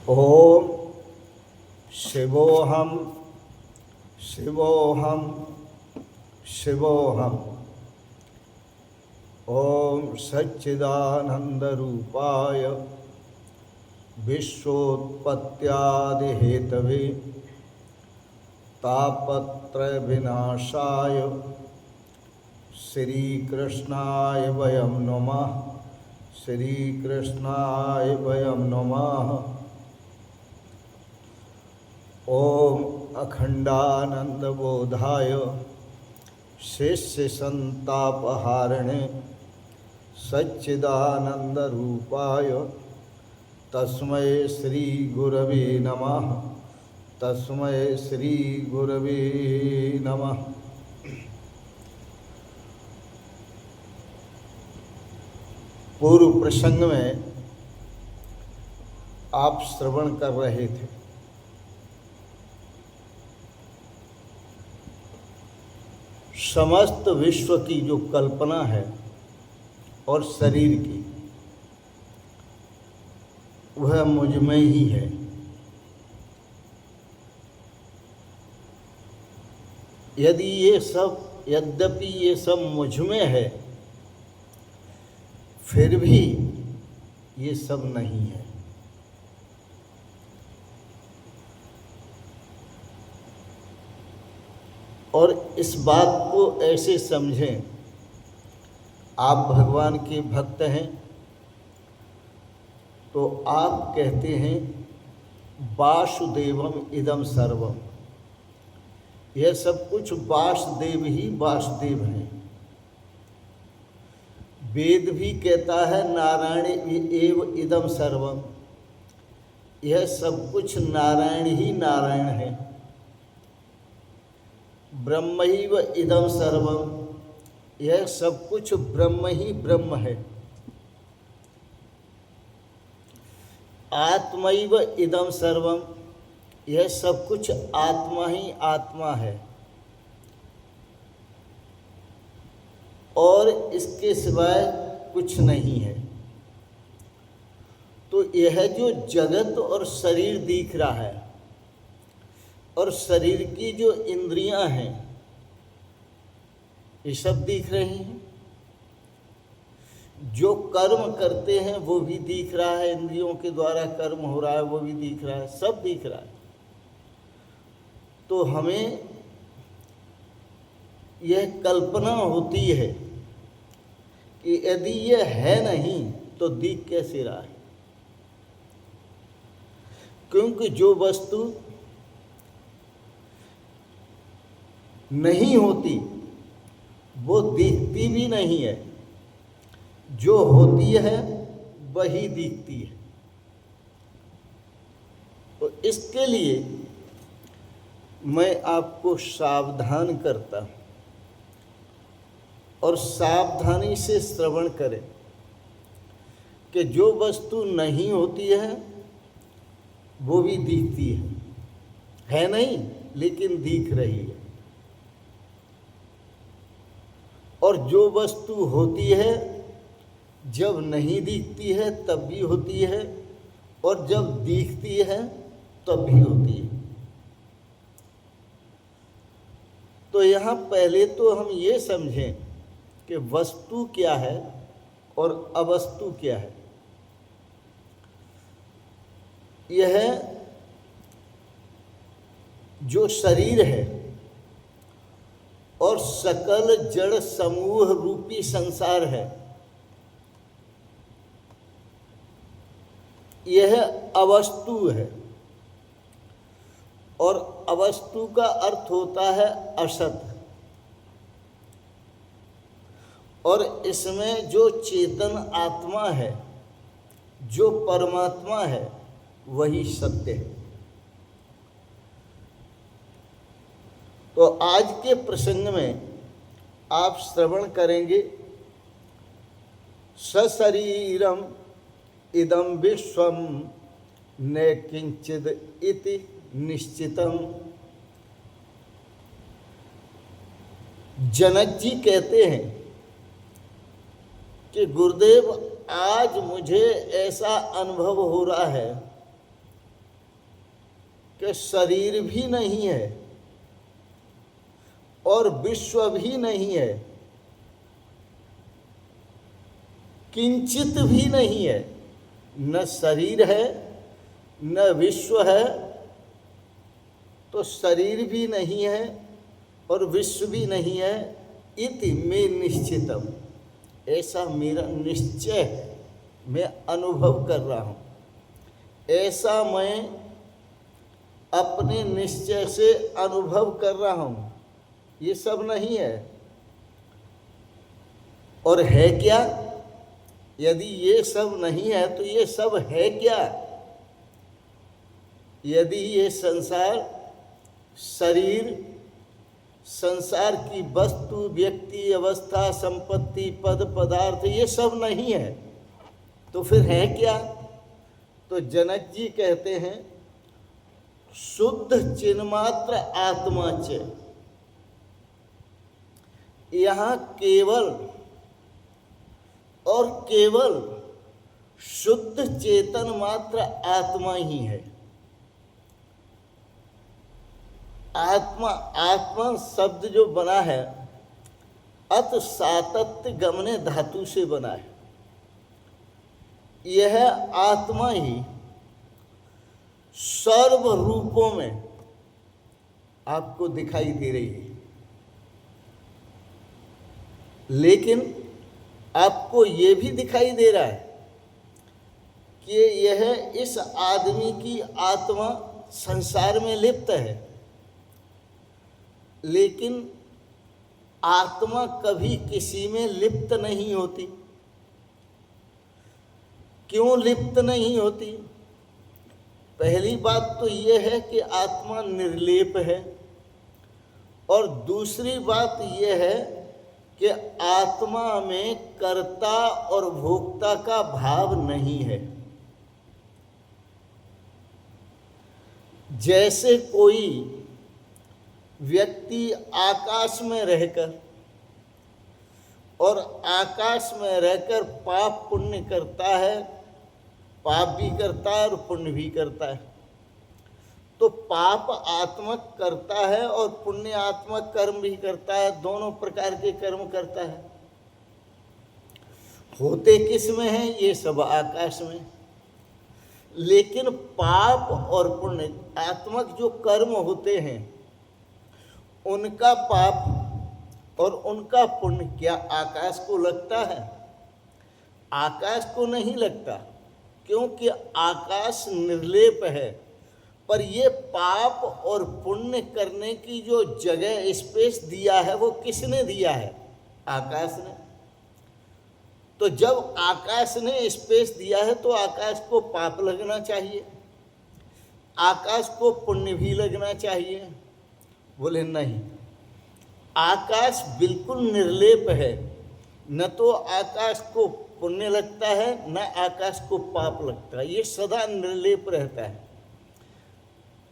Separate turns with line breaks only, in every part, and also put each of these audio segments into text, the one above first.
ओम शिवोहम शिवोहम शिवोहम। ओम सच्चिदानंद रूपाय विश्वोत्पत्त्यादि Hathaway तापत्रय विनाशाय श्री कृष्णाय वयं नमः। श्री कृष्णाय वयं नमः। ओम अखंडानंद बोधाय शिष्य संतापहारिणे सच्चिदानंद रूपाय तस्मै श्री गुरवे नमः। तस्मै श्री गुरवे नमः। पूर्व प्रसंग में आप श्रवण कर रहे थे। समस्त विश्व की जो कल्पना है और शरीर की, वह मुझ में ही है। यद्यपि ये सब मुझ में है, फिर भी ये सब नहीं है। और इस बात को ऐसे समझें, आप भगवान के भक्त हैं तो आप कहते हैं वासुदेवम इदम सर्वम। यह सब कुछ वासुदेव ही वासुदेव हैं। वेद भी कहता है नारायण एव इदम सर्वम। यह सब कुछ नारायण ही नारायण है। ब्रह्मैव इदम सर्वम। यह सब कुछ ब्रह्म ही ब्रह्म है। आत्मैव इदम सर्वम। यह सब कुछ आत्मा ही आत्मा है। और इसके सिवाय कुछ नहीं है। तो यह जो जगत और शरीर दिख रहा है और शरीर की जो इंद्रियां हैं, ये सब दिख रही हैं। जो कर्म करते हैं वो भी दिख रहा है, इंद्रियों के द्वारा कर्म हो रहा है वो भी दिख रहा है, सब दिख रहा है। तो हमें यह कल्पना होती है कि यदि यह है नहीं तो दिख कैसे रहा है। क्योंकि जो वस्तु नहीं होती वो दिखती भी नहीं है, जो होती है वही दिखती है। तो इसके लिए मैं आपको सावधान करता हूं और सावधानी से श्रवण करें कि जो वस्तु नहीं होती है वो भी दिखती है नहीं, लेकिन दिख रही है। और जो वस्तु होती है जब नहीं दिखती है तब भी होती है, और जब दिखती है तब भी होती है। तो यहाँ पहले तो हम ये समझें कि वस्तु क्या है और अवस्तु क्या है। यह जो शरीर है और सकल जड़ समूह रूपी संसार है, यह अवस्तु है। और अवस्तु का अर्थ होता है असत। और इसमें जो चेतन आत्मा है, जो परमात्मा है, वही सत्य है। तो आज के प्रसंग में आप श्रवण करेंगे सशरीरम इदम विश्वम न किंचिद इति निश्चितम। जनक जी कहते हैं कि गुरुदेव आज मुझे ऐसा अनुभव हो रहा है कि शरीर भी नहीं है और विश्व भी नहीं है, किंचित भी नहीं है, न शरीर है न विश्व है, तो शरीर भी नहीं है और विश्व भी नहीं है। इति मे निश्चितम, ऐसा मेरा निश्चय है, मैं अनुभव कर रहा हूँ, ऐसा मैं अपने निश्चय से अनुभव कर रहा हूँ। ये सब नहीं है। और है क्या? यदि ये सब नहीं है तो ये सब है क्या? यदि ये संसार, शरीर, संसार की वस्तु, व्यक्ति, अवस्था, संपत्ति, पद, पदार्थ, ये सब नहीं है तो फिर है क्या? तो जनक जी कहते हैं, शुद्ध चिन्मात्र आत्मा च, यहाँ केवल और केवल शुद्ध चेतन मात्र आत्मा ही है। आत्मा, आत्मा शब्द जो बना है अत सातत्य गमने धातु से बना है। यह आत्मा ही सर्व रूपों में आपको दिखाई दे रही है, लेकिन आपको ये भी दिखाई दे रहा है कि यह इस आदमी की आत्मा संसार में लिप्त है, लेकिन आत्मा कभी किसी में लिप्त नहीं होती। क्यों लिप्त नहीं होती? पहली बात तो यह है कि आत्मा निर्लेप है, और दूसरी बात यह है कि आत्मा में कर्ता और भोक्ता का भाव नहीं है। जैसे कोई व्यक्ति आकाश में रहकर और आकाश में रहकर पाप पुण्य करता है, पाप भी करता है और पुण्य भी करता है, तो पाप आत्मक करता है और पुण्य आत्मक कर्म भी करता है, दोनों प्रकार के कर्म करता है। होते किस में हैं? ये सब आकाश में। लेकिन पाप और पुण्य आत्मक जो कर्म होते हैं, उनका पाप और उनका पुण्य क्या आकाश को लगता है? आकाश को नहीं लगता, क्योंकि आकाश निर्लेप है। पर ये पाप और पुण्य करने की जो जगह, स्पेस दिया है, वो किसने दिया है? आकाश ने। तो जब आकाश ने स्पेस दिया है तो आकाश को पाप लगना चाहिए, आकाश को पुण्य भी लगना चाहिए। बोले नहीं, आकाश बिल्कुल निर्लेप है, न तो आकाश को पुण्य लगता है न आकाश को पाप लगता है, ये सदा निर्लेप रहता है।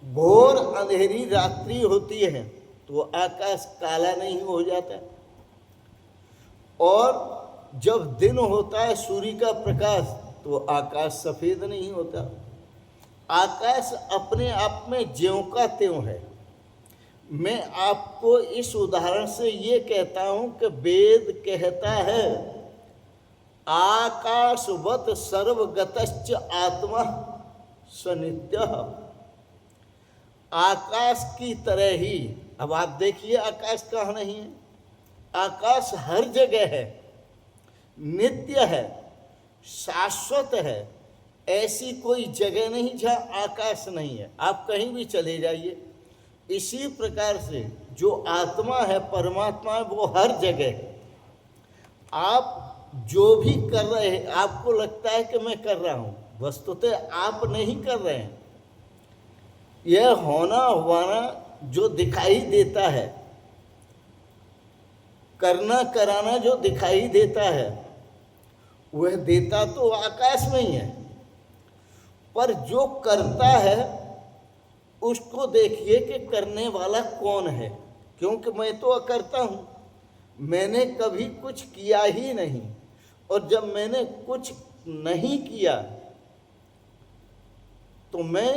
घोर अंधेरी रात्रि होती है तो आकाश काला नहीं हो जाता, और जब दिन होता है सूर्य का प्रकाश तो आकाश सफेद नहीं होता। आकाश अपने आप में ज्यों का त्यों है। मैं आपको इस उदाहरण से ये कहता हूं कि वेद कहता है, आकाशवत सर्वगतश्च आत्मा सनित्यः। आकाश की तरह ही, अब आप देखिए आकाश कहाँ नहीं है? आकाश हर जगह है, नित्य है, शाश्वत है। ऐसी कोई जगह नहीं जहाँ आकाश नहीं है। आप कहीं भी चले जाइए। इसी प्रकार से जो आत्मा है, परमात्मा है, वो हर जगह है। आप जो भी कर रहे हैं, आपको लगता है कि मैं कर रहा हूँ, वस्तुतः आप नहीं कर रहे हैं। यह होना हुआना जो दिखाई देता है, करना कराना जो दिखाई देता है, वह देता तो आकाश में ही है। पर जो करता है उसको देखिए कि करने वाला कौन है, क्योंकि मैं तो अकर्ता हूँ, मैंने कभी कुछ किया ही नहीं। और जब मैंने कुछ नहीं किया तो मैं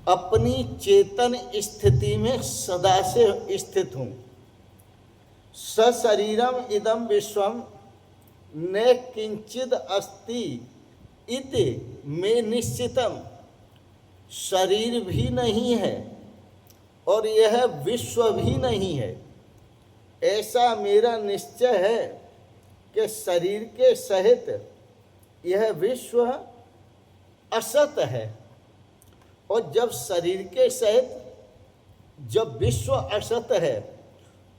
अपनी चेतन स्थिति में सदा से स्थित हूँ। सशरीरम इदम विश्वम न किंचिद अस्ति इति में निश्चितम। शरीर भी नहीं है और यह विश्व भी नहीं है, ऐसा मेरा निश्चय है कि शरीर के सहित यह विश्व असत है। और जब शरीर के सहित जब विश्व असत है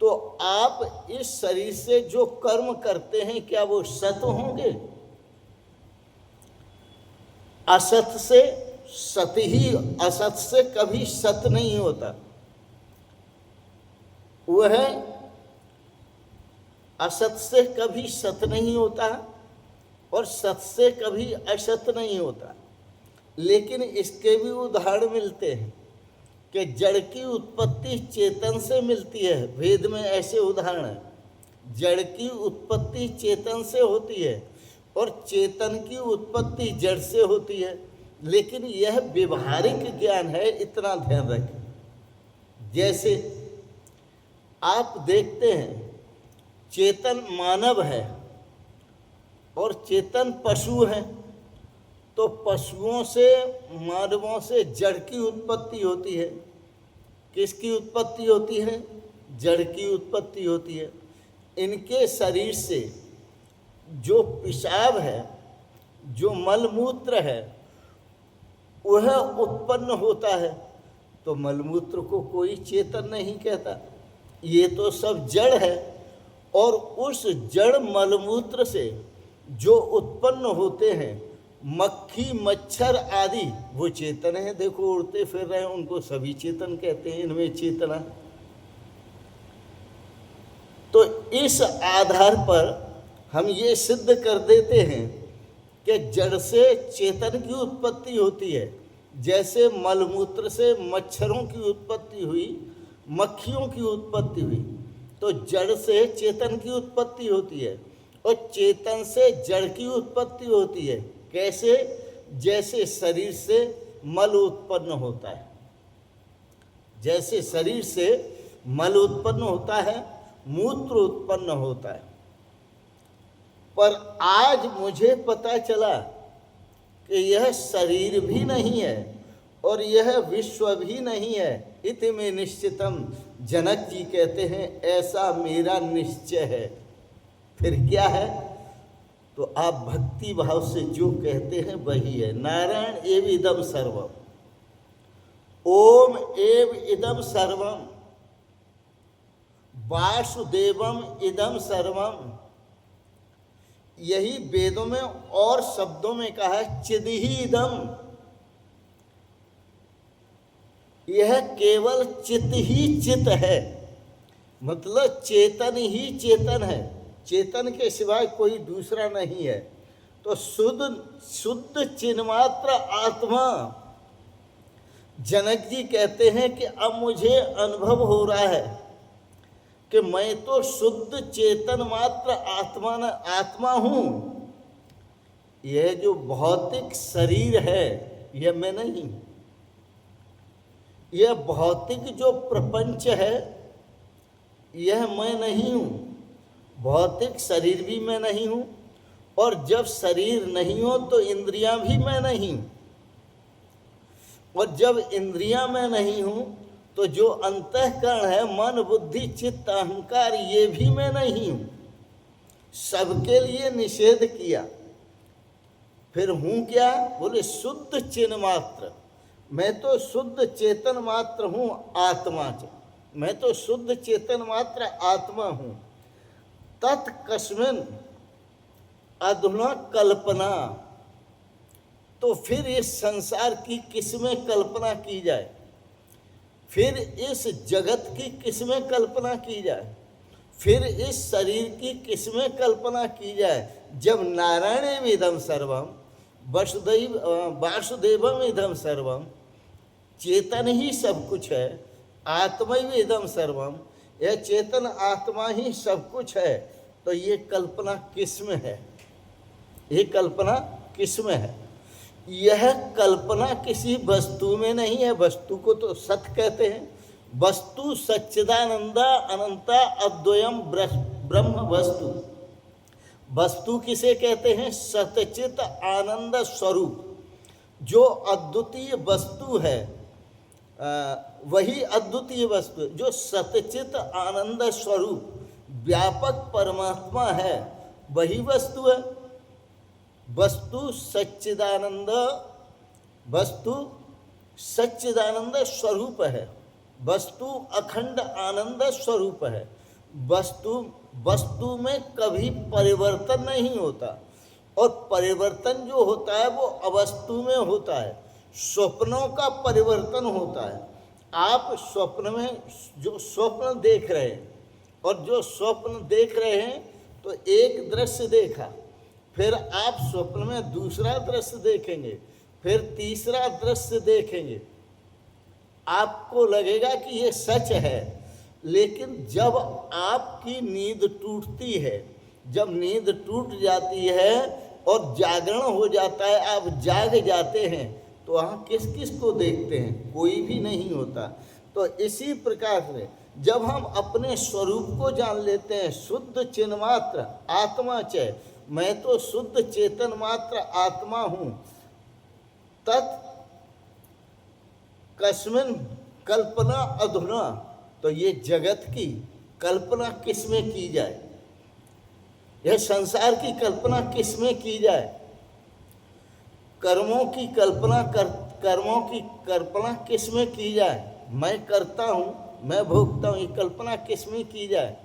तो आप इस शरीर से जो कर्म करते हैं क्या वो सत होंगे? असत से सत ही, असत से कभी सत नहीं होता। वह असत से कभी सत नहीं होता और सत से कभी असत नहीं होता। लेकिन इसके भी उदाहरण मिलते हैं कि जड़ की उत्पत्ति चेतन से मिलती है। वेद में ऐसे उदाहरण हैं, जड़ की उत्पत्ति चेतन से होती है और चेतन की उत्पत्ति जड़ से होती है। लेकिन यह व्यवहारिक ज्ञान है, इतना ध्यान रखें। जैसे आप देखते हैं चेतन मानव है और चेतन पशु है, तो पशुओं से मानवों से जड़ की उत्पत्ति होती है। किसकी उत्पत्ति होती है? जड़ की उत्पत्ति होती है। इनके शरीर से जो पेशाब है, जो मलमूत्र है, वह उत्पन्न होता है। तो मलमूत्र को कोई चेतन नहीं कहता, ये तो सब जड़ है। और उस जड़ मलमूत्र से जो उत्पन्न होते हैं मक्खी मच्छर आदि, वो चेतन है। देखो उड़ते फिर रहे हैं, उनको सभी चेतन कहते हैं, इनमें चेतना। तो इस आधार पर हम ये सिद्ध कर देते हैं कि जड़ से चेतन की उत्पत्ति होती है। जैसे मलमूत्र से मच्छरों की उत्पत्ति हुई, मक्खियों की उत्पत्ति हुई, तो जड़ से चेतन की उत्पत्ति होती है और चेतन से जड़ की उत्पत्ति होती है। कैसे? जैसे शरीर से मल उत्पन्न होता है, जैसे शरीर से मल उत्पन्न होता है, मूत्र उत्पन्न होता है। पर आज मुझे पता चला कि यह शरीर भी नहीं है और यह विश्व भी नहीं है। इति में निश्चितम, जनक जी कहते हैं ऐसा मेरा निश्चय है। फिर क्या है? तो आप भक्ति भाव से जो कहते हैं वही है। नारायण एव इदम सर्वम, ओम एव इदम सर्वम, वासुदेवम इदम सर्वम। यही वेदों में और शब्दों में कहा है चिद ही इदम। यह केवल चित ही चित है, मतलब चेतन ही चेतन है, चेतन के सिवाय कोई दूसरा नहीं है। तो शुद्ध चिन्मात्र आत्मा। जनक जी कहते हैं कि अब मुझे अनुभव हो रहा है कि मैं तो शुद्ध चेतन मात्र आत्मा हूँ। यह जो भौतिक शरीर है यह मैं नहीं। यह भौतिक जो प्रपंच है यह मैं नहीं हूँ। भौतिक शरीर भी मैं नहीं हूँ और जब शरीर नहीं हो तो इंद्रियां भी मैं नहीं हूँ। और जब इंद्रियां मैं नहीं हूँ तो जो अंतःकरण है, मन बुद्धि चित्त अहंकार, ये भी मैं नहीं हूँ। सबके लिए निषेध किया। फिर हूँ क्या? बोले शुद्ध चिन्ह मात्र। मैं तो शुद्ध चेतन मात्र हूँ, आत्मा च। मैं तो शुद्ध चेतन मात्र आत्मा हूँ। तत्कस्मिन् अधुना कल्पना। तो फिर इस संसार की किसमें कल्पना की जाए? फिर इस जगत की किसमें कल्पना की जाए? फिर इस शरीर की किसमें कल्पना की जाए? जब नारायण इदम सर्वम, वासुदेवम इदम सर्वम, चेतन ही सब कुछ है, आत्मा इदम सर्वम, यह चेतन आत्मा ही सब कुछ है। तो ये कल्पना किसमें है? ये कल्पना किसमें है? यह कल्पना किसी वस्तु में नहीं है। वस्तु को तो सत कहते हैं। वस्तु सच्चिदानंदा अनंता अद्वयम ब्रह्म वस्तु। वस्तु किसे कहते हैं? सतचित आनंद स्वरूप। जो अद्वितीय वस्तु है वही अद्वितीय वस्तु, जो सतचित आनंद स्वरूप व्यापक परमात्मा है वही वस्तु है। वस्तु सच्चिदानंद, वस्तु सच्चिदानंद स्वरूप है। वस्तु अखंड आनंद स्वरूप है। वस्तु में कभी परिवर्तन नहीं होता, और परिवर्तन जो होता है वो अवस्तु में होता है। स्वप्नों का परिवर्तन होता है। आप स्वप्न में जो स्वप्न देख रहे हैं, और जो स्वप्न देख रहे हैं तो एक दृश्य देखा, फिर आप स्वप्न में दूसरा दृश्य देखेंगे, फिर तीसरा दृश्य देखेंगे। आपको लगेगा कि ये सच है, लेकिन जब आपकी नींद टूटती है, जब नींद टूट जाती है और जागरण हो जाता है, आप जाग जाते हैं, तो वहाँ किस किस को देखते हैं? कोई भी नहीं होता। तो इसी प्रकार से जब हम अपने स्वरूप को जान लेते हैं, शुद्ध चिन्मात्र आत्मा च, मैं तो शुद्ध चेतन मात्र आत्मा हूँ, तत् कस्मिन् कल्पना अधुना। तो ये जगत की कल्पना किस में की जाए? यह संसार की कल्पना किस में की जाए? कर्मों की कल्पना किस में की जाए? मैं करता हूँ, मैं भोगता हूँ, ये कल्पना किस में की जाए?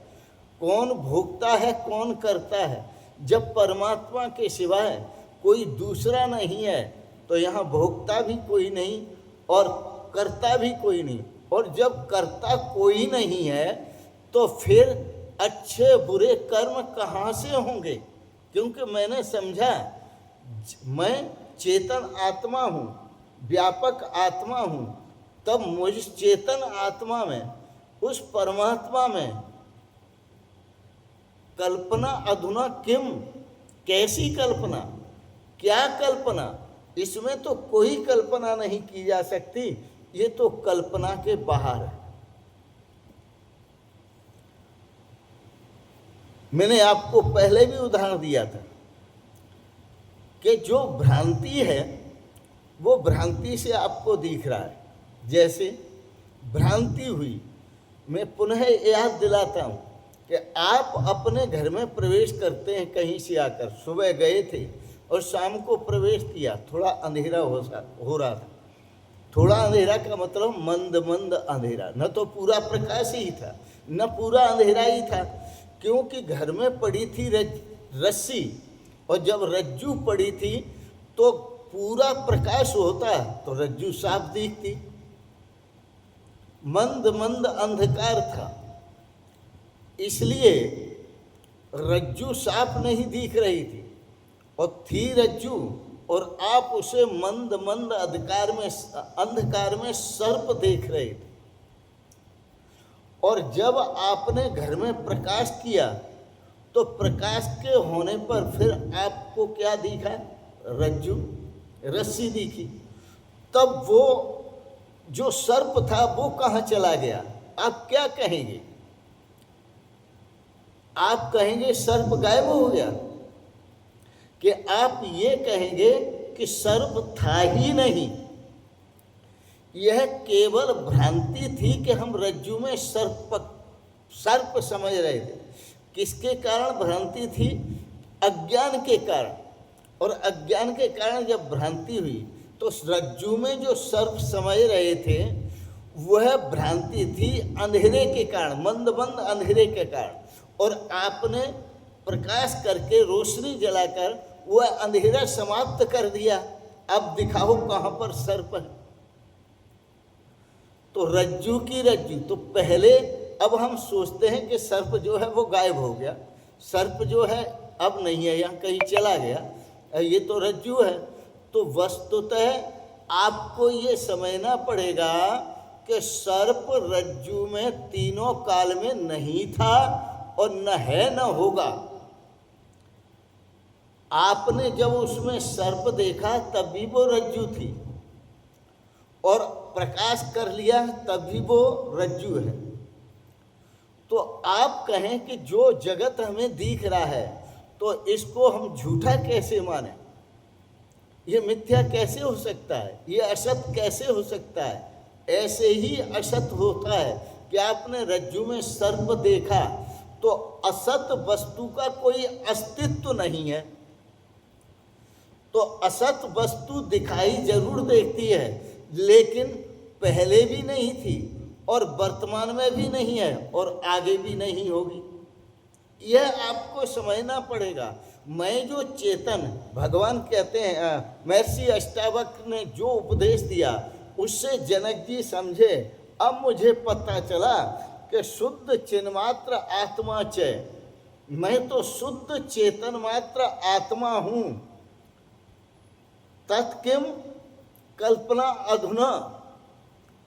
कौन भोगता है, कौन करता है? जब परमात्मा के सिवाय कोई दूसरा नहीं है, तो यहाँ भोगता भी कोई नहीं और करता भी कोई नहीं। और जब करता कोई नहीं है, तो फिर अच्छे बुरे कर्म कहाँ से होंगे? क्योंकि मैंने समझा मैं चेतन आत्मा हूँ, व्यापक आत्मा हूँ, तब मुझ चेतन आत्मा में, उस परमात्मा में कल्पना अधुना किम, कैसी कल्पना, क्या कल्पना? इसमें तो कोई कल्पना नहीं की जा सकती, ये तो कल्पना के बाहर है। मैंने आपको पहले भी उदाहरण दिया था कि जो भ्रांति है वो भ्रांति से आपको दिख रहा है। जैसे भ्रांति हुई, मैं पुनः याद दिलाता हूँ कि आप अपने घर में प्रवेश करते हैं कहीं से आकर, सुबह गए थे और शाम को प्रवेश किया, थोड़ा अंधेरा हो रहा था। थोड़ा अंधेरा का मतलब मंद मंद अंधेरा, न तो पूरा प्रकाश ही था न पूरा अंधेरा ही था, क्योंकि घर में पड़ी थी रस्सी, और जब रज्जू पड़ी थी तो पूरा प्रकाश होता तो रज्जू साफ दिखती। मंद मंद अंधकार था, इसलिए रज्जू साफ नहीं दिख रही थी, और थी रज्जू, और आप उसे मंद मंद अंधकार में सर्प देख रहे थे। और जब आपने घर में प्रकाश किया तो प्रकाश के होने पर फिर आपको क्या दिखा? रज्जू, रस्सी दिखी। तब वो जो सर्प था वो कहाँ चला गया? आप क्या कहेंगे? आप कहेंगे सर्प गायब हो गया, कि आप ये कहेंगे कि सर्प था ही नहीं, यह केवल भ्रांति थी कि हम रज्जू में सर्प समझ रहे थे। किसके कारण भ्रांति थी? अज्ञान के कारण। और अज्ञान के कारण जब भ्रांति हुई तो रज्जू में जो सर्प समझ रहे थे वह भ्रांति थी अंधेरे के कारण, मंद मंद अंधेरे के कारण। और आपने प्रकाश करके, रोशनी जलाकर वह अंधेरा समाप्त कर दिया। अब दिखाओ कहाँ पर सर्प है। तो रज्जू की रज्जू तो पहले, अब हम सोचते हैं कि सर्प जो है वो गायब हो गया, सर्प जो है अब नहीं है, यहाँ कहीं चला गया, ये तो रज्जू है। तो वस्तुतः आपको ये समझना पड़ेगा कि सर्प रज्जू में तीनों काल में नहीं था, और न है न होगा। आपने जब उसमें सर्प देखा तब भी वो रज्जु थी, और प्रकाश कर लिया तब भी वो रज्जु है। तो आप कहें कि जो जगत हमें दिख रहा है तो इसको हम झूठा कैसे माने, ये मिथ्या कैसे हो सकता है, ये असत कैसे हो सकता है। ऐसे ही असत होता है कि आपने रज्जु में सर्प देखा तो असत वस्तु का कोई अस्तित्व नहीं है। तो असत वस्तु दिखाई जरूर देती है, लेकिन पहले भी नहीं थी और वर्तमान में भी नहीं है और आगे भी नहीं होगी। यह आपको समझना पड़ेगा। मैं जो चेतन, भगवान कहते हैं, महर्षि अष्टावक्र ने जो उपदेश दिया उससे जनक जी समझे, अब मुझे पता चला कि शुद्ध चिन्मात्र आत्मा च, मैं तो शुद्ध चेतन मात्र आत्मा हूँ। तत्किम कल्पना अधुना,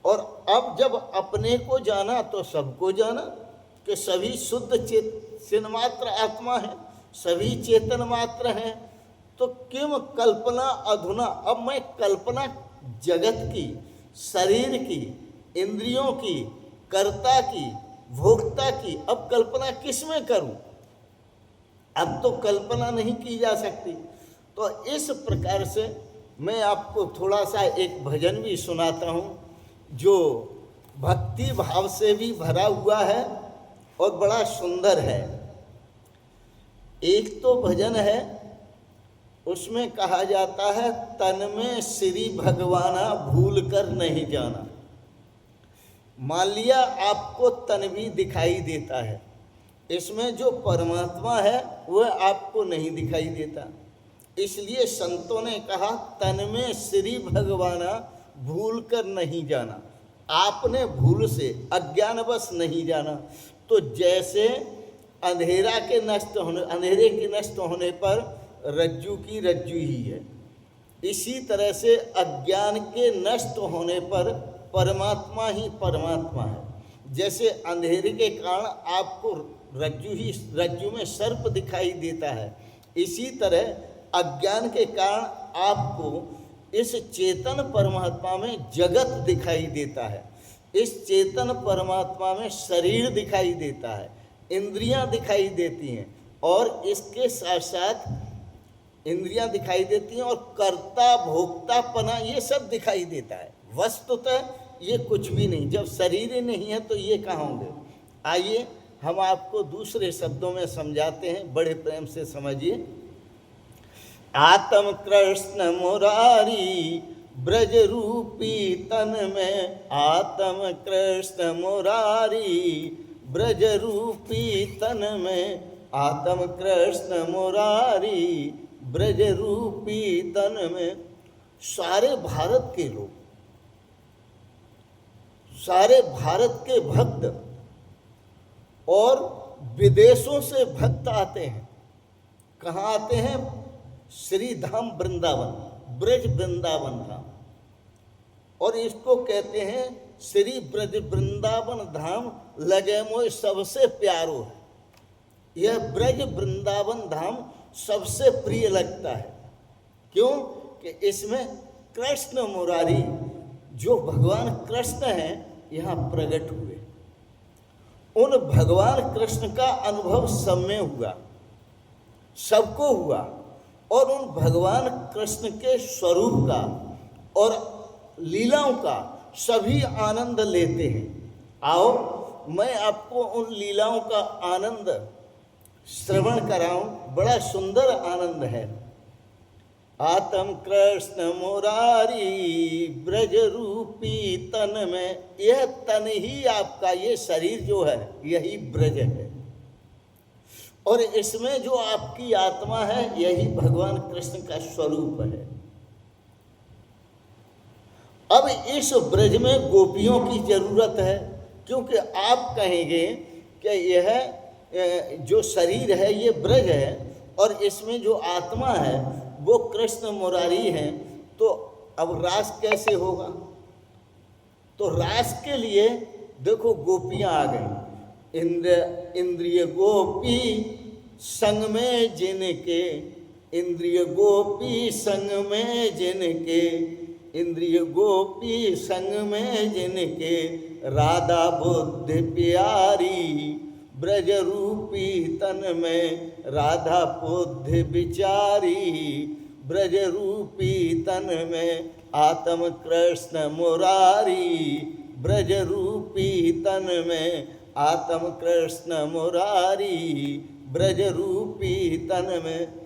और अब जब अपने को जाना तो सबको जाना कि सभी शुद्ध चिन्मात्र आत्मा है, सभी चेतन मात्र हैं। तो किम कल्पना अधुना, अब मैं कल्पना जगत की, शरीर की, इंद्रियों की, कर्ता की, भोक्ता की, अब कल्पना किस में करूं? अब तो कल्पना नहीं की जा सकती। तो इस प्रकार से मैं आपको थोड़ा सा एक भजन भी सुनाता हूँ जो भक्ति भाव से भी भरा हुआ है और बड़ा सुंदर है। एक तो भजन है, उसमें कहा जाता है, तन में श्री भगवाना भूल कर नहीं जाना। मान लिया आपको तन भी दिखाई देता है, इसमें जो परमात्मा है वह आपको नहीं दिखाई देता। इसलिए संतों ने कहा, तन में श्री भगवाना भूल कर नहीं जाना। आपने भूल से, अज्ञानवश नहीं जाना। तो जैसे अंधेरा के नष्ट होने, अंधेरे के नष्ट होने पर रज्जु की रज्जु ही है, इसी तरह से अज्ञान के नष्ट होने पर परमात्मा ही परमात्मा है। जैसे अंधेरे के कारण आपको रज्जु में सर्प दिखाई देता है, इसी तरह अज्ञान के कारण आपको इस चेतन परमात्मा में जगत दिखाई देता है। इस चेतन परमात्मा में शरीर दिखाई देता है, इंद्रियां दिखाई देती हैं, और इसके साथ साथ इंद्रियां दिखाई देती हैं और कर्ता भोक्तापना ये सब दिखाई देता है। वस्तुतः ये कुछ भी नहीं, जब शरीर ही नहीं है तो ये कहाँ होंगे। आइए हम आपको दूसरे शब्दों में समझाते हैं, बड़े प्रेम से समझिए। आत्म कृष्ण मुरारी ब्रज रूपी तन में, आत्म कृष्ण मुरारी ब्रज रूपी तन में, आत्म कृष्ण मुरारी ब्रज रूपी तन में। सारे भारत के लोग, सारे भारत के भक्त और विदेशों से भक्त आते हैं। कहाँ आते हैं? श्री धाम वृंदावन, ब्रज वृंदावन धाम, और इसको कहते हैं श्री ब्रज वृंदावन धाम लगे मोय सबसे प्यारो है। यह ब्रज वृंदावन धाम सबसे प्रिय लगता है। क्यों? कि इसमें कृष्ण मुरारी, जो भगवान कृष्ण हैं, यहाँ प्रकट हुए। उन भगवान कृष्ण का अनुभव सब में हुआ, सबको हुआ, और उन भगवान कृष्ण के स्वरूप का और लीलाओं का सभी आनंद लेते हैं। आओ मैं आपको उन लीलाओं का आनंद श्रवण कराऊं, बड़ा सुंदर आनंद है। आत्म कृष्ण मुरारी ब्रज रूपी तन में, यह तन ही आपका, ये शरीर जो है यही ब्रज है, और इसमें जो आपकी आत्मा है यही भगवान कृष्ण का स्वरूप है। अब इस ब्रज में गोपियों की जरूरत है, क्योंकि आप कहेंगे कि यह जो शरीर है ये ब्रज है और इसमें जो आत्मा है वो कृष्ण मुरारी हैं, तो अब रास कैसे होगा? तो रास के लिए देखो गोपियां आ गई। इंद्रिय गोपी संग में जिनके, इंद्रिय गोपी संग में जिनके, इंद्रिय गोपी संग में जिनके, राधा बुद्धि प्यारी, ब्रज रूपी तन में राधा बुद्धि विचारी, ब्रज रूपी तन में आत्म कृष्ण मुरारी, ब्रज रूपी तन में आत्म कृष्ण मुरारी, ब्रज रूपी तन में।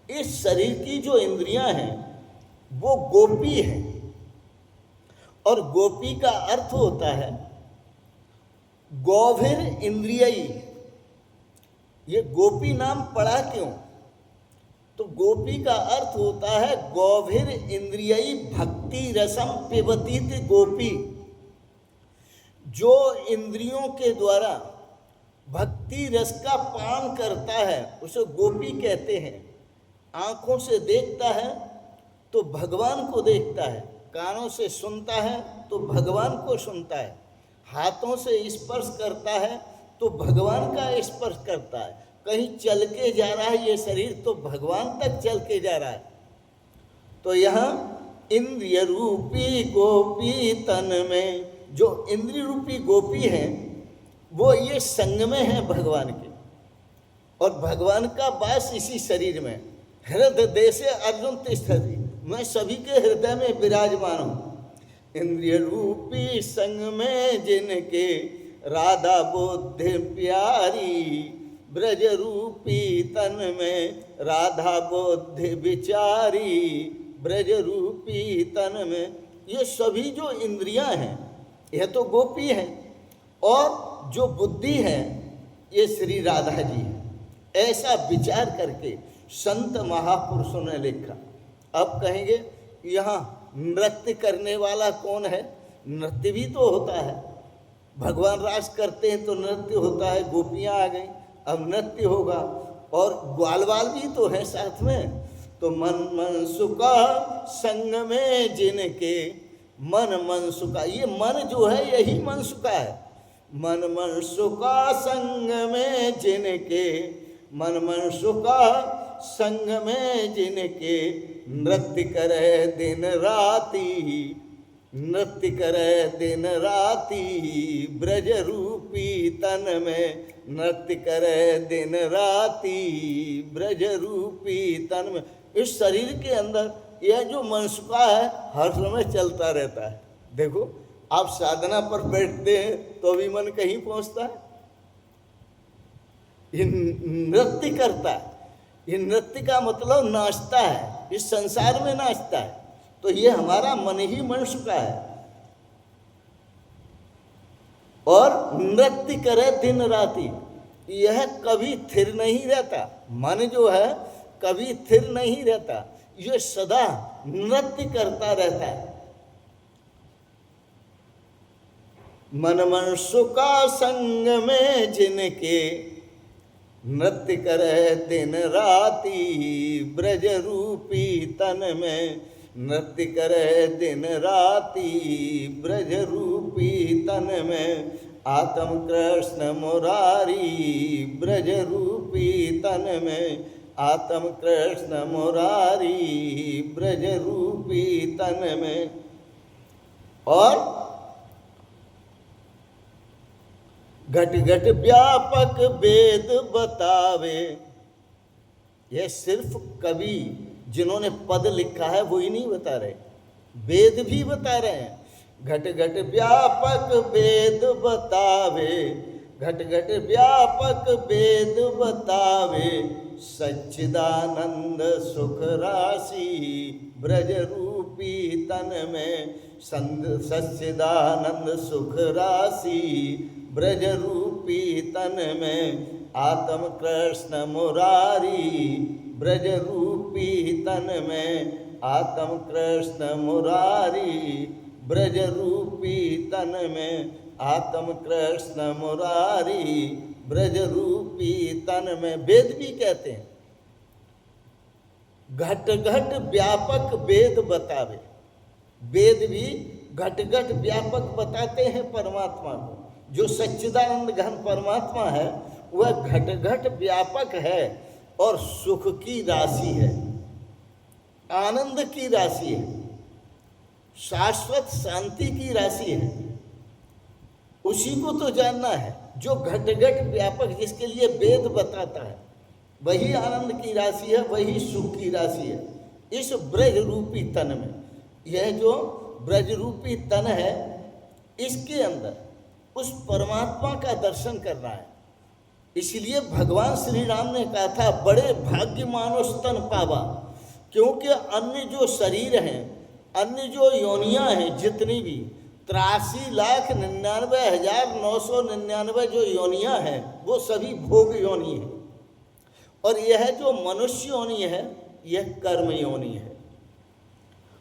इस शरीर की जो इंद्रियां हैं वो गोपी है, और गोपी का अर्थ होता है गौभिर इंद्रियई। ये गोपी नाम पड़ा क्यों? तो गोपी का अर्थ होता है गौभिर इंद्रियई भक्ति रसम पिबतीत गोपी। जो इंद्रियों के द्वारा भक्ति रस का पान करता है उसे गोपी कहते हैं। आँखों से देखता है तो भगवान को देखता है, कानों से सुनता है तो भगवान को सुनता है, हाथों से स्पर्श करता है तो भगवान का स्पर्श करता है, कहीं चल के जा रहा है ये शरीर तो भगवान तक चल के जा रहा है। तो यहाँ इंद्रिय रूपी गोपी तन में, जो इंद्रिय रूपी गोपी है वो ये संग में है भगवान के, और भगवान का वास इसी शरीर में। हृदय देशे अर्जुन तिष्ठति, मैं सभी के हृदय में विराजमान हूँ। इंद्रिय रूपी संग में जिनके, राधा बुद्धि प्यारी, ब्रज रूपी तन में राधा बुद्धि विचारी, ब्रज रूपी तन में। ये सभी जो इंद्रियां हैं यह तो गोपी हैं, और जो बुद्धि है ये श्री राधा जी है। ऐसा विचार करके संत महापुरुषों ने लिखा। अब कहेंगे यहाँ नृत्य करने वाला कौन है? नृत्य भी तो होता है, भगवान रास करते हैं तो नृत्य होता है, गोपियाँ आ गई अब नृत्य होगा, और ग्वाल बाल भी तो है साथ में। तो मन मन सुका संग में जिनके, मन मन सुका, ये मन जो है यही मन सुका है। मन मन सुका संग में जिनके, मन मन सुका संग में जिनके, नृत्य करे दिन राती, नृत्य करे दिन राती, ब्रज रूपी तन में नृत्य करे दिन राती, ब्रज रूपी तन में। इस शरीर के अंदर यह जो मनसुका है हर समय चलता रहता है। देखो आप साधना पर बैठते हैं तो भी मन कहीं पहुंचता है, ये नृत्य करता है। ये नृत्य का मतलब नाचता है, इस संसार में नाचता है। तो ये हमारा मन ही मनसुका है, और नृत्य करे दिन राती, यह कभी स्थिर नहीं रहता। मन जो है कभी स्थिर नहीं रहता, ये सदा नृत्य करता रहता है। मन मन सुका संग में जिनके, नृत्य करे दिन राती, ब्रज रूपी तन में नृत्य करे दिन राती, ब्रज रूपी तन में आत्म कृष्ण मुरारी, ब्रज रूपी तन में आत्म कृष्ण मुरारी, ब्रज रूपी तन में। और घट घट व्यापक वेद बतावे, यह सिर्फ कवि जिन्होंने पद लिखा है वो ही नहीं बता रहे, वेद भी बता रहे हैं। घट घट व्यापक वेद बतावे, घट घट व्यापक वेद बतावे, सच्चिदानंद सुख राशि, ब्रज रूपी तन में सच्चिदानंद सुख राशि, ब्रज रूपी तन में आत्म कृष्ण मुरारी, ब्रज रूपी तन में आत्म कृष्ण मुरारी, ब्रज रूपी तन में आत्म कृष्ण मुरारी, ब्रज रूपी तन में। वेद भी कहते हैं घट घट व्यापक वेद बतावे, वेद भी घट घट व्यापक बताते हैं परमात्मा को। जो सच्चिदानंद घन परमात्मा है वह घट घट व्यापक है, और सुख की राशि है, आनंद की राशि है, शाश्वत शांति की राशि है। उसी को तो जानना है जो घट घट व्यापक, जिसके लिए वेद बताता है। वही आनंद की राशि है, वही सुख की राशि है इस ब्रज रूपी तन में। यह जो ब्रज रूपी तन है, इसके अंदर उस परमात्मा का दर्शन करना है। इसलिए भगवान श्री राम ने कहा था, बड़े भाग्यमानुष तन पावा। क्योंकि अन्य जो शरीर हैं, अन्य जो योनियां हैं, जितनी भी 83,99,999 जो योनियां हैं, वो सभी भोग योनि हैं। और यह जो मनुष्य योनि है, यह कर्म योनि है।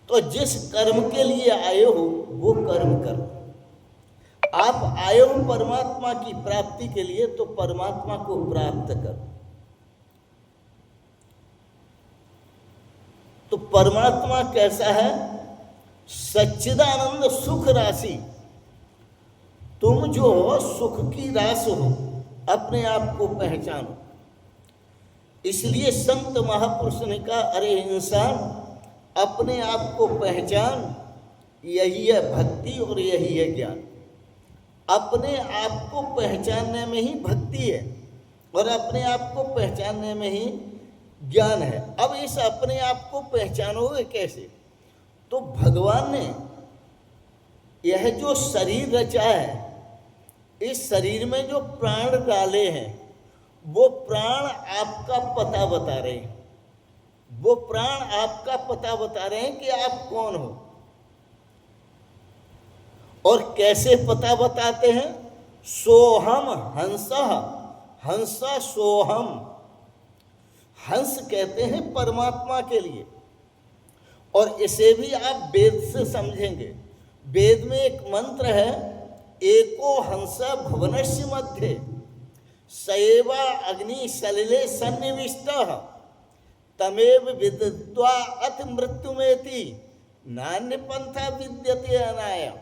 तो जिस कर्म के लिए आए हो वो कर्म करो। आप आए हो परमात्मा की प्राप्ति के लिए, तो परमात्मा को प्राप्त करो। तो परमात्मा कैसा है? सच्चिदानंद सुख राशि। तुम जो हो सुख की राशि हो, अपने आप को पहचानो। इसलिए संत महापुरुष ने कहा, अरे इंसान, अपने आप को पहचान, यही है भक्ति और यही है ज्ञान। अपने आप को पहचानने में ही भक्ति है और अपने आप को पहचानने में ही ज्ञान है। अब इस अपने आप को पहचानोगे कैसे? तो भगवान ने यह जो शरीर रचा है, इस शरीर में जो प्राण डाले हैं, वो प्राण आपका पता बता रहे हैं। वो प्राण आपका पता बता रहे हैं कि आप कौन हो। और कैसे पता बताते हैं? सोहम हंसः, हंसा सोहम। हंस कहते हैं परमात्मा के लिए। और इसे भी आप वेद से समझेंगे। वेद में एक मंत्र है, एको हंस भुवनस्य मध्ये सएवा अग्नि सलिले सन्निविष्टः तमेव विदित्वा अथ मृत्युमेति नान्य पंथा विद्यते अनाया।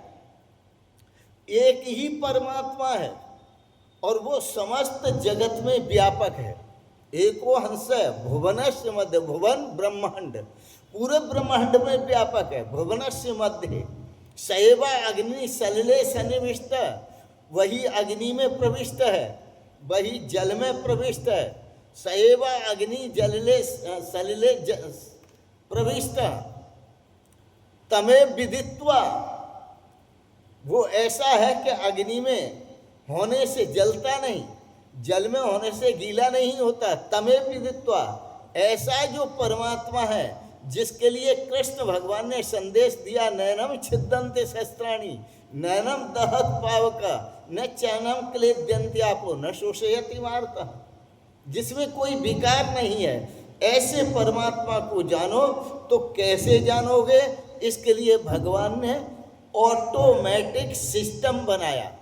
एक ही परमात्मा है और वो समस्त जगत में व्यापक है। एको हंस भुवनस्य मध्य, भुवन ब्रह्मांड, पूरे ब्रह्मांड में व्यापक है। भुवनस्य मध्य सएवा अग्नि सलिले सन्निविष्ट, वही अग्नि में प्रविष्ट है, वही जल में प्रविष्ट है। सएवा अग्नि जलले सलिले प्रविष्ट तमे विदित्वा, वो ऐसा है कि अग्नि में होने से जलता नहीं, जल में होने से गीला नहीं होता। तमे विदित्वा, ऐसा जो परमात्मा है जिसके लिए कृष्ण भगवान ने संदेश दिया, नैनम छिद्दन्ते शस्त्राणि नैनम दहत पावका न चैनम क्लेद्यन्त्यापो न शोषयति मारुतः, जिसमें कोई विकार नहीं है, ऐसे परमात्मा को जानो। तो कैसे जानोगे? इसके लिए भगवान ने ऑटोमेटिक सिस्टम बनाया।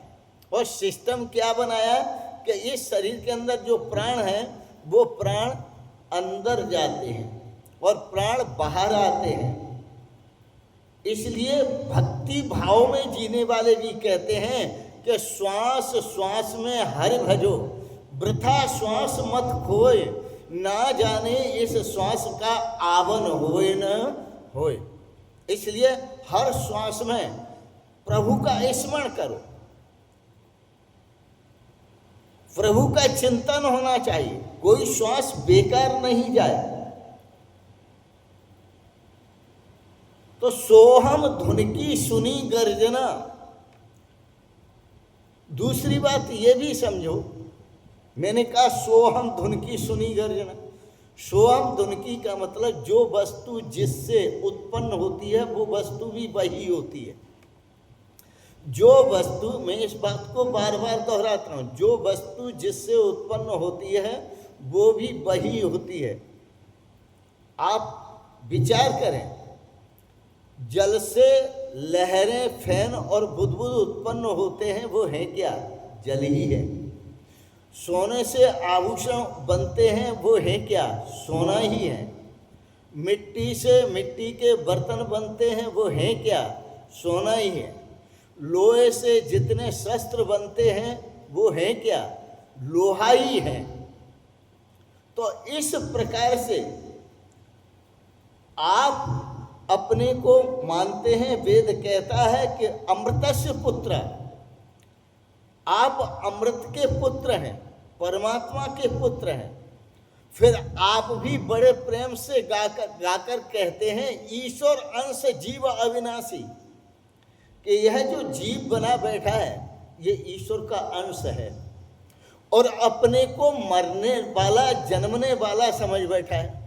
और सिस्टम क्या बनाया कि इस शरीर के अंदर जो प्राण है, वो प्राण अंदर जाते हैं और प्राण बाहर आते हैं। इसलिए भक्ति भाव में जीने वाले भी कहते हैं कि श्वास श्वास में हरि भजो, वृथा श्वास मत खोए, ना जाने इस श्वास का आवन होए न होए। इसलिए हर श्वास में प्रभु का स्मरण करो, प्रभु का चिंतन होना चाहिए, कोई श्वास बेकार नहीं जाए। तो सोहम धुन की सुनी गर्जना। दूसरी बात ये भी समझो, मैंने कहा सोहम धुन की सुनी गर्जना। सोहम धुन की का मतलब जो वस्तु जिससे उत्पन्न होती है वो वस्तु भी वही होती है। जो वस्तु, मैं इस बात को बार बार दोहराता हूँ, जो वस्तु जिससे उत्पन्न होती है वो भी वही होती है। आप विचार करें, जल से लहरें, फैन और बुदबुद उत्पन्न होते हैं, वो है क्या? जल ही है। सोने से आभूषण बनते हैं, वो है क्या? सोना ही है। मिट्टी से मिट्टी के बर्तन बनते हैं, वो है क्या? सोना ही है। लोहे से जितने शस्त्र बनते हैं, वो है क्या? लोहा ही है। तो इस प्रकार से आप अपने को मानते हैं, वेद कहता है कि अमृतस्य पुत्र, आप अमृत के पुत्र हैं, परमात्मा के पुत्र हैं। फिर आप भी बड़े प्रेम से गाकर कहते हैं ईश्वर अंश जीव अविनाशी, कि यह जो जीव बना बैठा है ये ईश्वर का अंश है और अपने को मरने वाला, जन्मने वाला समझ बैठा है,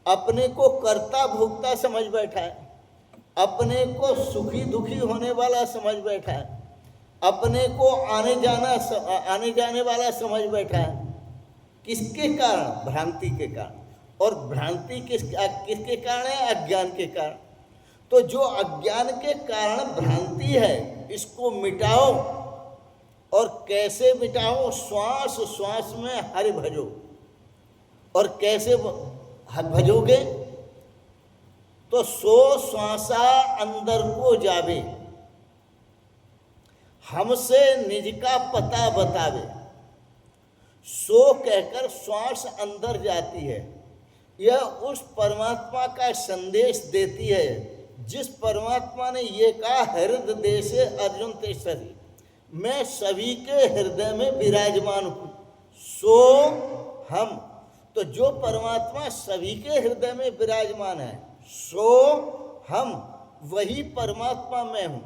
अपने को कर्ता भोक्ता समझ बैठा है, अपने को सुखी दुखी होने वाला समझ बैठा है, अपने को आने जाने वाला समझ बैठा है। किसके कारण? भ्रांति के कारण। और भ्रांति किसके कारण है? अज्ञान के कारण। तो जो अज्ञान के कारण भ्रांति है, इसको मिटाओ। और कैसे मिटाओ? श्वास श्वास में हरि भजो। और कैसे भजोगे? तो सो श्वासा अंदर को जावे, हमसे निज का पता बतावे। सो कहकर श्वास अंदर जाती है, यह उस परमात्मा का संदेश देती है जिस परमात्मा ने ये कहा हृदय देशे अर्जुन तिष्ठति, मैं सभी के हृदय में विराजमान हूँ। सो हम, तो जो परमात्मा सभी के हृदय में विराजमान है, सो हम, वही परमात्मा मैं हूँ।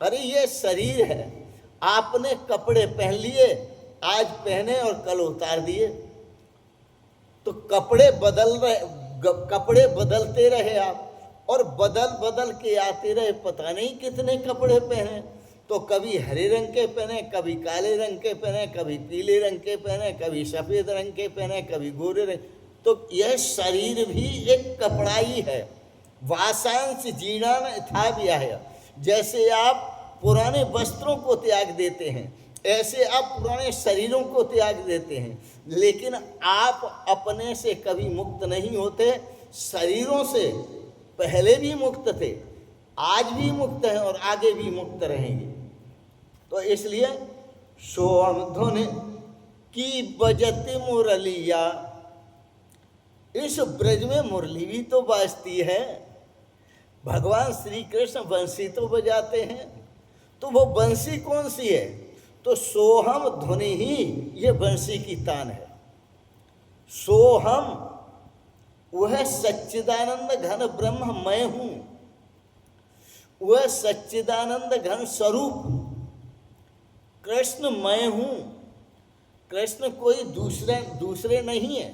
अरे ये शरीर है, आपने कपड़े पहन लिए, आज पहने और कल उतार दिए, तो कपड़े बदलते रहे आप, और बदल के आते रहे, पता नहीं कितने कपड़े पहने। तो कभी हरे रंग के पहने, कभी काले रंग के पहने, कभी पीले रंग के पहने, कभी सफ़ेद रंग के पहने, कभी गोरे रंग। तो यह शरीर भी एक कपड़ा ही है। वासांश जीर्णान यथा विहाय, जैसे आप पुराने वस्त्रों को त्याग देते हैं, ऐसे आप पुराने शरीरों को त्याग देते हैं। लेकिन आप अपने से कभी मुक्त नहीं होते। शरीरों से पहले भी मुक्त थे, आज भी मुक्त हैं और आगे भी मुक्त रहेंगे। तो इसलिए सोम धुन की बजती मुरलिया, इस ब्रज में मुरली भी तो बाजती है। भगवान श्री कृष्ण बंसी तो बजाते हैं, तो वो बंसी कौन सी है? तो सोहम ध्वनि ही ये बंसी की तान है। सोहम वह सच्चिदानंद घन ब्रह्म मैं हूँ, वह सच्चिदानंद घन स्वरूप कृष्ण मैं हूँ। कृष्ण कोई दूसरे नहीं है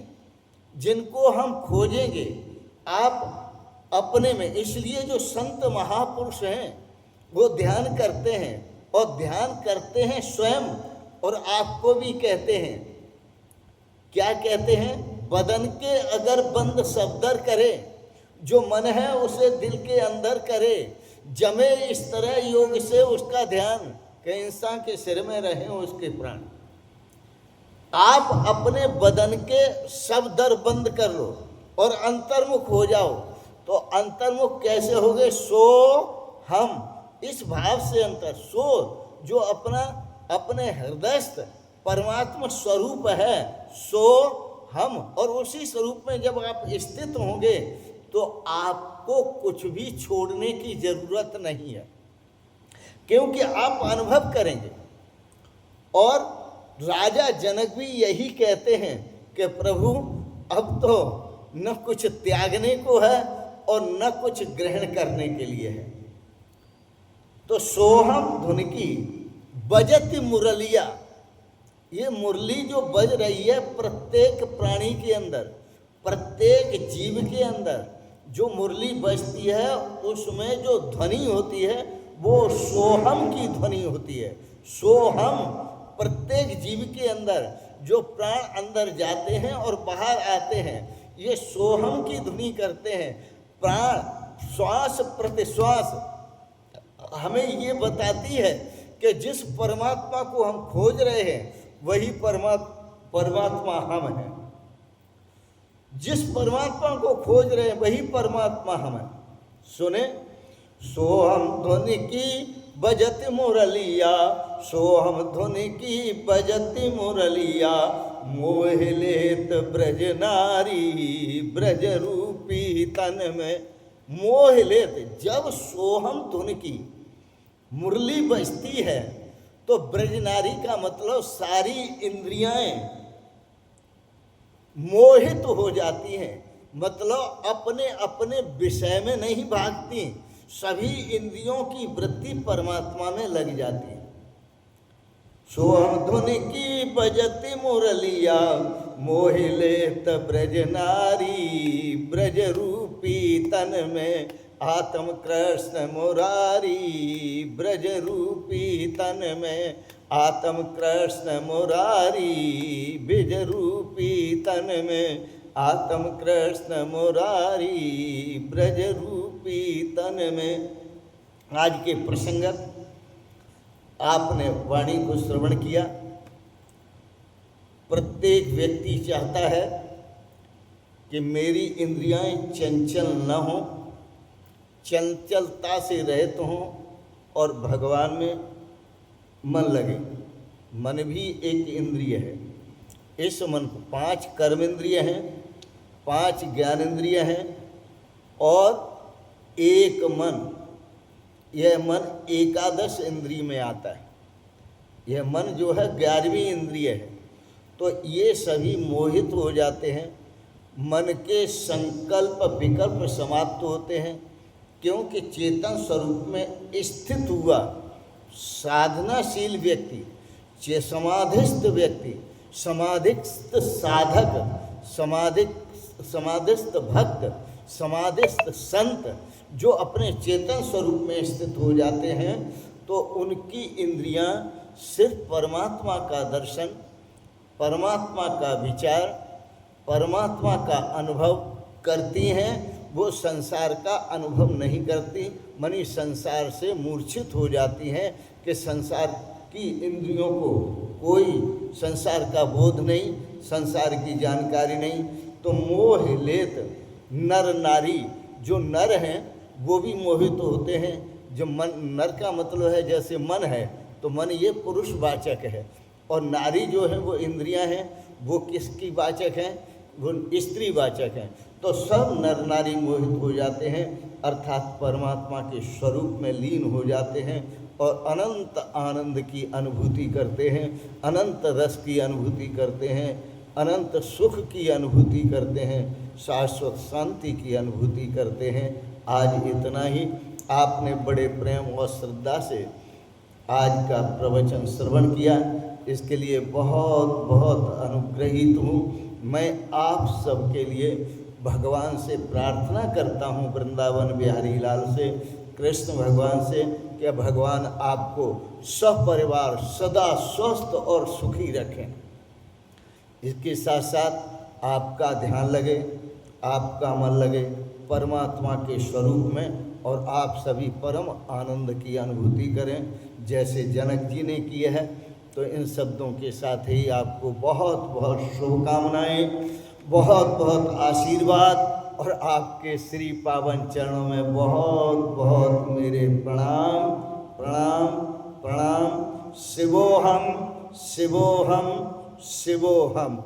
जिनको हम खोजेंगे आप अपने में। इसलिए जो संत महापुरुष हैं वो ध्यान करते हैं, और ध्यान करते हैं स्वयं, और आपको भी कहते हैं। क्या कहते हैं? बदन के अगर बंद शब्दर करे, जो मन है उसे दिल के अंदर करे, जमे इस तरह योग से उसका ध्यान, कि इंसान के सिर में रहे उसके प्राण। आप अपने बदन के शब्दर बंद कर लो और अंतर्मुख हो जाओ। तो अंतर्मुख कैसे होगे? सो हम, इस भाव से अंतर, सो जो अपने हृदयस्थ परमात्मा स्वरूप है, सो हम। और उसी स्वरूप में जब आप स्थित होंगे तो आपको कुछ भी छोड़ने की जरूरत नहीं है, क्योंकि आप अनुभव करेंगे। और राजा जनक भी यही कहते हैं कि प्रभु अब तो न कुछ त्यागने को है और न कुछ ग्रहण करने के लिए है। तो सोहम धुन की बजती मुरलिया, ये मुरली जो बज रही है प्रत्येक प्राणी के अंदर, प्रत्येक जीव के अंदर जो मुरली बजती है, उसमें जो ध्वनि होती है वो सोहम की ध्वनि होती है। सोहम, प्रत्येक जीव के अंदर जो प्राण अंदर जाते हैं और बाहर आते हैं, ये सोहम की ध्वनि करते हैं। प्राण श्वास प्रतिश्वास हमें ये बताती है कि जिस परमात्मा को हम खोज रहे हैं वही परमात्मा हम हैं। जिस परमात्मा को खोज रहे हैं वही परमात्मा हम हैं। सुने, सोहम ध्वनि की बजती मुरलिया, सोहम ध्वनि की बजती मुरलिया, मोह लेत ब्रज नारी, ब्रज रूपी तन में मोह लेत। जब सोहम धुन की मुरली बजती है तो ब्रज नारी का मतलब सारी इंद्रियां मोहित हो जाती हैं, मतलब अपने अपने विषय में नहीं भागती, सभी इंद्रियों की वृत्ति परमात्मा में लग जाती है। सोहम धुन की बजती मुरलिया, मोह लेत ब्रज नारी, ब्रज रूपी तन में आत्म कृष्ण मुरारी, ब्रज रूपी तन में आत्म कृष्ण मुरारी, ब्रज रूपी तन में आत्म कृष्ण मुरारी, ब्रज रूपी तन में। आज के प्रसंगत आपने वाणी को श्रवण किया। प्रत्येक व्यक्ति चाहता है कि मेरी इंद्रियां चंचल न हों, चंचलता से रहित हों और भगवान में मन लगे। मन भी एक इंद्रिय है। इस मन को 5 कर्म इंद्रिय हैं, 5 ज्ञान इंद्रिय हैं और एक मन। यह मन एकादश इंद्रिय में आता है। यह मन जो है 11वीं इंद्रिय है। तो ये सभी मोहित हो जाते हैं। मन के संकल्प विकल्प समाप्त होते हैं, क्योंकि चेतन स्वरूप में स्थित हुआ साधनाशील व्यक्ति, समाधिस्थ व्यक्ति, समाधिस्थ साधक, समाधिस्थ भक्त, समाधिस्थ संत जो अपने चेतन स्वरूप में स्थित हो जाते हैं, तो उनकी इंद्रियां सिर्फ परमात्मा का दर्शन, परमात्मा का विचार, परमात्मा का अनुभव करती हैं। वो संसार का अनुभव नहीं करती, मनी संसार से मूर्छित हो जाती हैं कि संसार की इंद्रियों को कोई संसार का बोध नहीं, संसार की जानकारी नहीं। तो मोह लेत नर नारी, जो नर हैं वो भी मोहित होते हैं। जो मन, नर का मतलब है जैसे मन है, तो मन ये पुरुष वाचक है, और नारी जो है वो इंद्रियां हैं, वो किसकी वाचक हैं? वो स्त्री वाचक हैं। तो सब नर नारी मोहित हो जाते हैं, अर्थात परमात्मा के स्वरूप में लीन हो जाते हैं और अनंत आनंद की अनुभूति करते हैं, अनंत रस की अनुभूति करते हैं, अनंत सुख की अनुभूति करते हैं, शाश्वत शांति की अनुभूति करते हैं। आज इतना ही। आपने बड़े प्रेम और श्रद्धा से आज का प्रवचन श्रवण किया, इसके लिए बहुत बहुत अनुग्रहित हूँ। मैं आप सबके लिए भगवान से प्रार्थना करता हूँ, वृंदावन बिहारी लाल से, कृष्ण भगवान से, कि भगवान आपको सपरिवार सदा स्वस्थ और सुखी रखें। इसके साथ साथ आपका ध्यान लगे, आपका मन लगे परमात्मा के स्वरूप में, और आप सभी परम आनंद की अनुभूति करें जैसे जनक जी ने किया है। तो इन शब्दों के साथ ही आपको बहुत बहुत शुभकामनाएं, बहुत बहुत आशीर्वाद, और आपके श्री पावन चरणों में बहुत बहुत मेरे प्रणाम प्रणाम प्रणाम। शिवोहम शिवोहम शिवोहम।